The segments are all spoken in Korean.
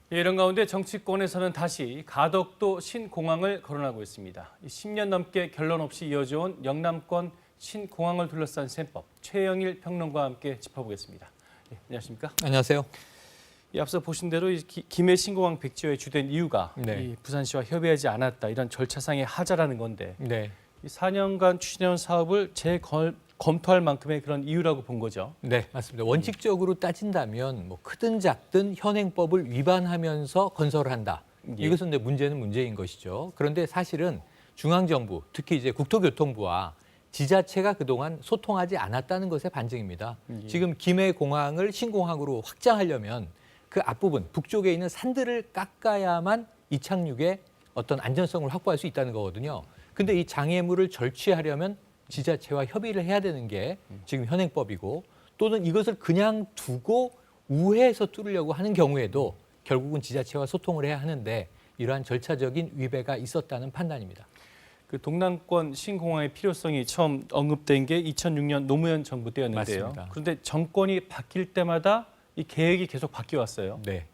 이런 가운데 정치권에서는 다시 가덕도 신공항을 거론하고 있습니다. 10년 넘게 결론 없이 이어져온 영남권 신공항을 둘러싼 셈법, 최영일 평론가와 함께 짚어보겠습니다. 안녕하십니까? 안녕하세요. 앞서 보신 대로 김해 신공항 백지화의 주된 이유가 이 부산시와 협의하지 않았다, 이런 절차상의 하자라는 건데 이 4년간 추진해온 사업을 검토할 만큼의 그런 이유라고 본 거죠. 네, 맞습니다. 원칙적으로 따진다면 뭐 크든 작든 현행법을 위반하면서 건설을 한다. 이것은 문제는 문제인 것이죠. 그런데 사실은 중앙정부, 특히 이제 국토교통부와 지자체가 그동안 소통하지 않았다는 것의 반증입니다. 지금 김해공항을 신공항으로 확장하려면 그 앞부분, 북쪽에 있는 산들을 깎아야만 이착륙의 어떤 안전성을 확보할 수 있다는 거거든요. 근데 이 장애물을 절취하려면 지자체와 협의를 해야 되는 게 지금 현행법이고, 또는 이것을 그냥 두고 우회해서 뚫으려고 하는 경우에도 결국은 지자체와 소통을 해야 하는데 이러한 절차적인 위배가 있었다는 판단입니다. 그 동남권 신공항의 필요성이 처음 언급된 게 2006년 노무현 정부 때였는데요. 맞습니다. 그런데 정권이 바뀔 때마다 이 계획이 계속 바뀌어 왔어요. 네.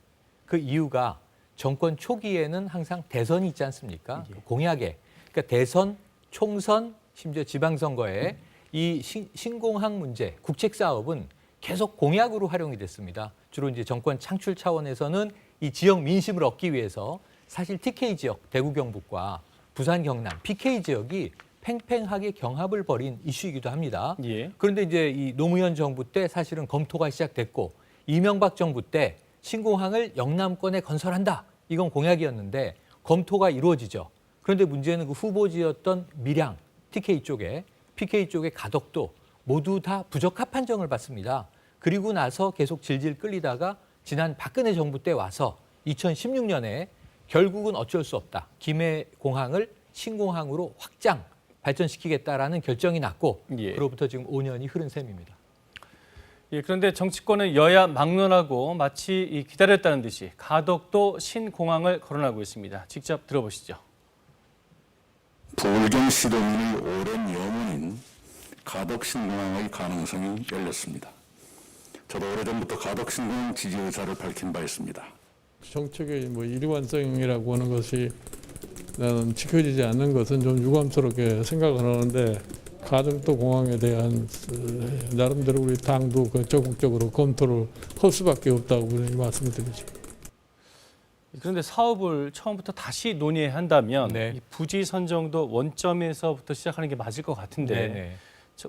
그 이유가 정권 초기에는 항상 대선이 있지 않습니까? 공약에. 그러니까 대선, 총선, 심지어 지방선거에 이 신공항 문제, 국책 사업은 계속 공약으로 활용이 됐습니다. 주로 이제 정권 창출 차원에서는 이 지역 민심을 얻기 위해서 사실 TK 지역, 대구 경북과 부산 경남, PK 지역이 팽팽하게 경합을 벌인 이슈이기도 합니다. 그런데 이제 이 노무현 정부 때 사실은 검토가 시작됐고, 이명박 정부 때 신공항을 영남권에 건설한다. 이건 공약이었는데 검토가 이루어지죠. 그런데 문제는 그 후보지였던 밀양, TK 쪽에, PK 쪽의 가덕도 모두 다 부적합 판정을 받습니다. 그리고 나서 계속 질질 끌리다가 지난 박근혜 정부 때 와서 2016년에 결국은 어쩔 수 없다. 김해공항을 신공항으로 확장, 발전시키겠다라는 결정이 났고 그로부터 지금 5년이 흐른 셈입니다. 그런데 정치권은 여야 막론하고 마치 기다렸다는 듯이 가덕도 신공항을 거론하고 있습니다. 직접 들어보시죠. 부울경 시도민의 오랜 염원인 가덕 신공항의 가능성이 열렸습니다. 저도 오래전부터 가덕 신공항 지지 의사를 밝힌 바 있습니다. 정책의 일관성이라고 하는 것이 나는 지켜지지 않는 것은 좀 유감스럽게 생각을 하는데, 가덕도 공항에 대한 나름대로 우리 당도 적극적으로 검토를 할 수밖에 없다고 말씀을 드리죠. 그런데 사업을 처음부터 다시 논의해야 한다면 이 부지 선정도 원점에서부터 시작하는 게 맞을 것 같은데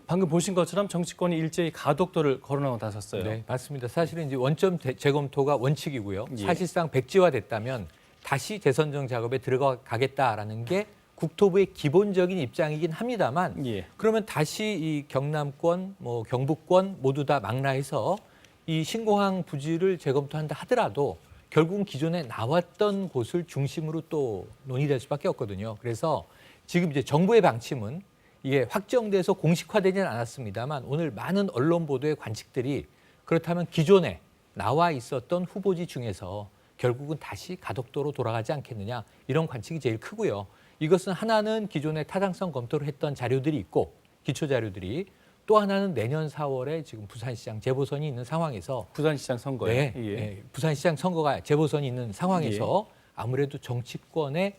방금 보신 것처럼 정치권이 일제히 가덕도를 거론하고 나섰어요. 네, 맞습니다. 사실은 이제 원점 재검토가 원칙이고요. 사실상 백지화됐다면 다시 재선정 작업에 들어가겠다라는 게 국토부의 기본적인 입장이긴 합니다만, 그러면 다시 이 경남권, 경북권 모두 다 망라해서 이 신공항 부지를 재검토한다 하더라도 결국은 기존에 나왔던 곳을 중심으로 또 논의될 수밖에 없거든요. 그래서 지금 이제 정부의 방침은 이게 확정돼서 공식화되지는 않았습니다만, 오늘 많은 언론 보도의 관측들이 그렇다면 기존에 나와 있었던 후보지 중에서 결국은 다시 가덕도로 돌아가지 않겠느냐, 이런 관측이 제일 크고요. 이것은 하나는 기존에 타당성 검토를 했던 자료들이 있고, 기초 자료들이, 또 하나는 내년 4월에 지금 부산시장 재보선이 있는 상황에서, 부산시장 선거에 부산시장 선거가 재보선이 있는 상황에서 아무래도 정치권의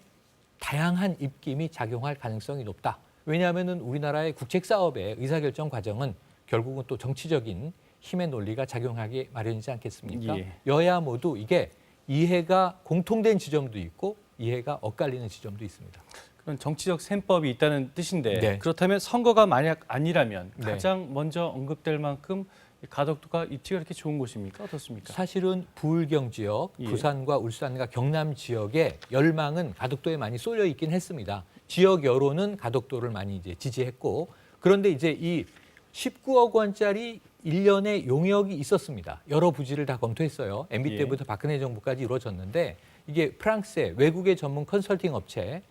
다양한 입김이 작용할 가능성이 높다. 왜냐하면 우리나라의 국책 사업의 의사결정 과정은 결국은 또 정치적인 힘의 논리가 작용하기 마련이지 않겠습니까? 여야 모두 이게 이해가 공통된 지점도 있고 이해가 엇갈리는 지점도 있습니다. 그런 정치적 셈법이 있다는 뜻인데 그렇다면 선거가 만약 아니라면 가장 먼저 언급될 만큼 가덕도가 입지가 이렇게 좋은 곳입니까? 어떻습니까? 사실은 부울경 지역, 부산과 울산과 경남 지역의 열망은 가덕도에 많이 쏠려 있긴 했습니다. 지역 여론은 가덕도를 많이 이제 지지했고, 그런데 이제 이 19억 원짜리 1년의 용역이 있었습니다. 여러 부지를 다 검토했어요. MB 때부터 박근혜 정부까지 이루어졌는데, 이게 프랑스의 외국의 전문 컨설팅 업체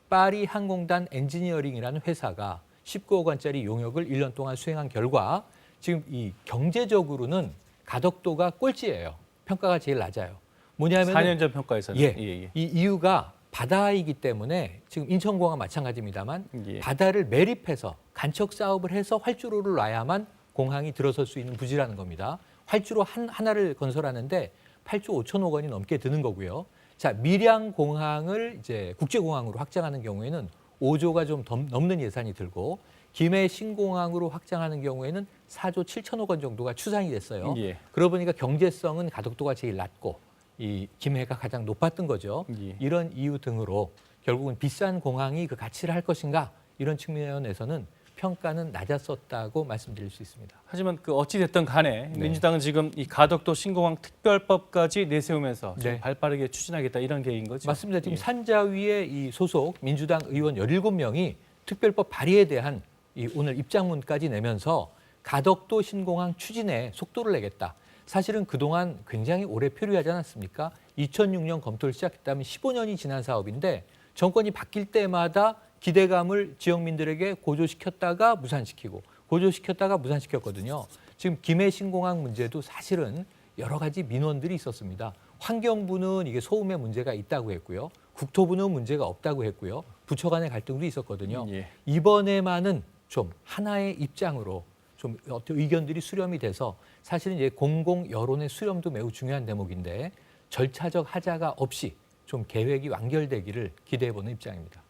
파리 항공단 엔지니어링이라는 회사가 19억 원짜리 용역을 1년 동안 수행한 결과 지금 이 경제적으로는 가덕도가 꼴찌예요. 평가가 제일 낮아요. 뭐냐면 4년 전 평가에서는 이 이유가 바다이기 때문에 지금 인천공항 마찬가지입니다만 바다를 매립해서 간척 사업을 해서 활주로를 놔야만 공항이 들어설 수 있는 부지라는 겁니다. 활주로 하나를 건설하는데 8조 5천억 원이 넘게 드는 거고요. 자, 밀양 공항을 이제 국제공항으로 확장하는 경우에는 5조가 좀 넘는 예산이 들고 김해 신공항으로 확장하는 경우에는 4조 7천억 원 정도가 추산이 됐어요. 예. 그러고 보니까 경제성은 가덕도가 제일 낮고 이 김해가 가장 높았던 거죠. 예. 이런 이유 등으로 결국은 비싼 공항이 그 가치를 할 것인가 이런 측면에서는 평가는 낮았었다고 말씀드릴 수 있습니다. 하지만 그 어찌 됐든 간에 네. 민주당은 지금 이 가덕도 신공항 특별법까지 내세우면서 좀 네. 발빠르게 추진하겠다 이런 계획인 거죠. 맞습니다. 지금 예. 산자위의 이 소속 민주당 의원 17명이 특별법 발의에 대한 이 오늘 입장문까지 내면서 가덕도 신공항 추진에 속도를 내겠다. 사실은 그동안 굉장히 오래 표류하지 않았습니까? 2006년 검토를 시작했다면 15년이 지난 사업인데 정권이 바뀔 때마다 기대감을 지역민들에게 고조시켰다가 무산시키고 고조시켰다가 무산시켰거든요. 지금 김해 신공항 문제도 사실은 여러 가지 민원들이 있었습니다. 환경부는 이게 소음의 문제가 있다고 했고요. 국토부는 문제가 없다고 했고요. 부처 간의 갈등도 있었거든요. 예. 이번에만은 좀 하나의 입장으로 좀 어떤 의견들이 수렴이 돼서 사실은 이제 공공 여론의 수렴도 매우 중요한 대목인데 절차적 하자가 없이 좀 계획이 완결되기를 기대해보는 입장입니다.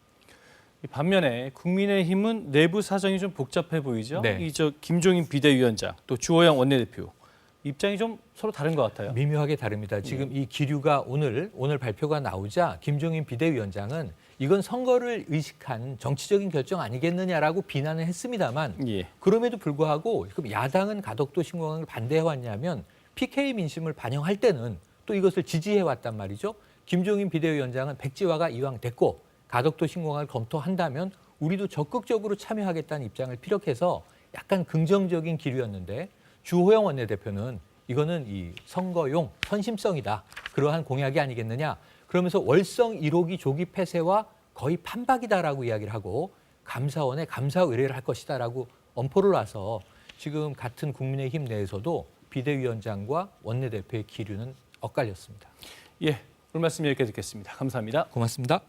이 반면에 국민의힘은 내부 사정이 좀 복잡해 보이죠. 네. 이 저 김종인 비대위원장 또 주호영 원내대표 입장이 좀 서로 다른 것 같아요. 미묘하게 다릅니다. 지금 이 기류가 오늘 발표가 나오자 김종인 비대위원장은 이건 선거를 의식한 정치적인 결정 아니겠느냐라고 비난을 했습니다만 예. 그럼에도 불구하고 그럼 야당은 가덕도 신공항을 반대해 왔냐면 PK 민심을 반영할 때는 또 이것을 지지해 왔단 말이죠. 김종인 비대위원장은 백지화가 이왕 됐고 가덕도 신공항을 검토한다면 우리도 적극적으로 참여하겠다는 입장을 피력해서 약간 긍정적인 기류였는데 주호영 원내대표는 이거는 이 선거용 선심성이다. 그러한 공약이 아니겠느냐. 그러면서 월성 1호기 조기 폐쇄와 거의 판박이다라고 이야기를 하고 감사원에 감사 의뢰를 할 것이다라고 엄포를 놔서 지금 같은 국민의힘 내에서도 비대위원장과 원내대표의 기류는 엇갈렸습니다. 예. 오늘 말씀 여기까지 듣겠습니다. 감사합니다. 고맙습니다.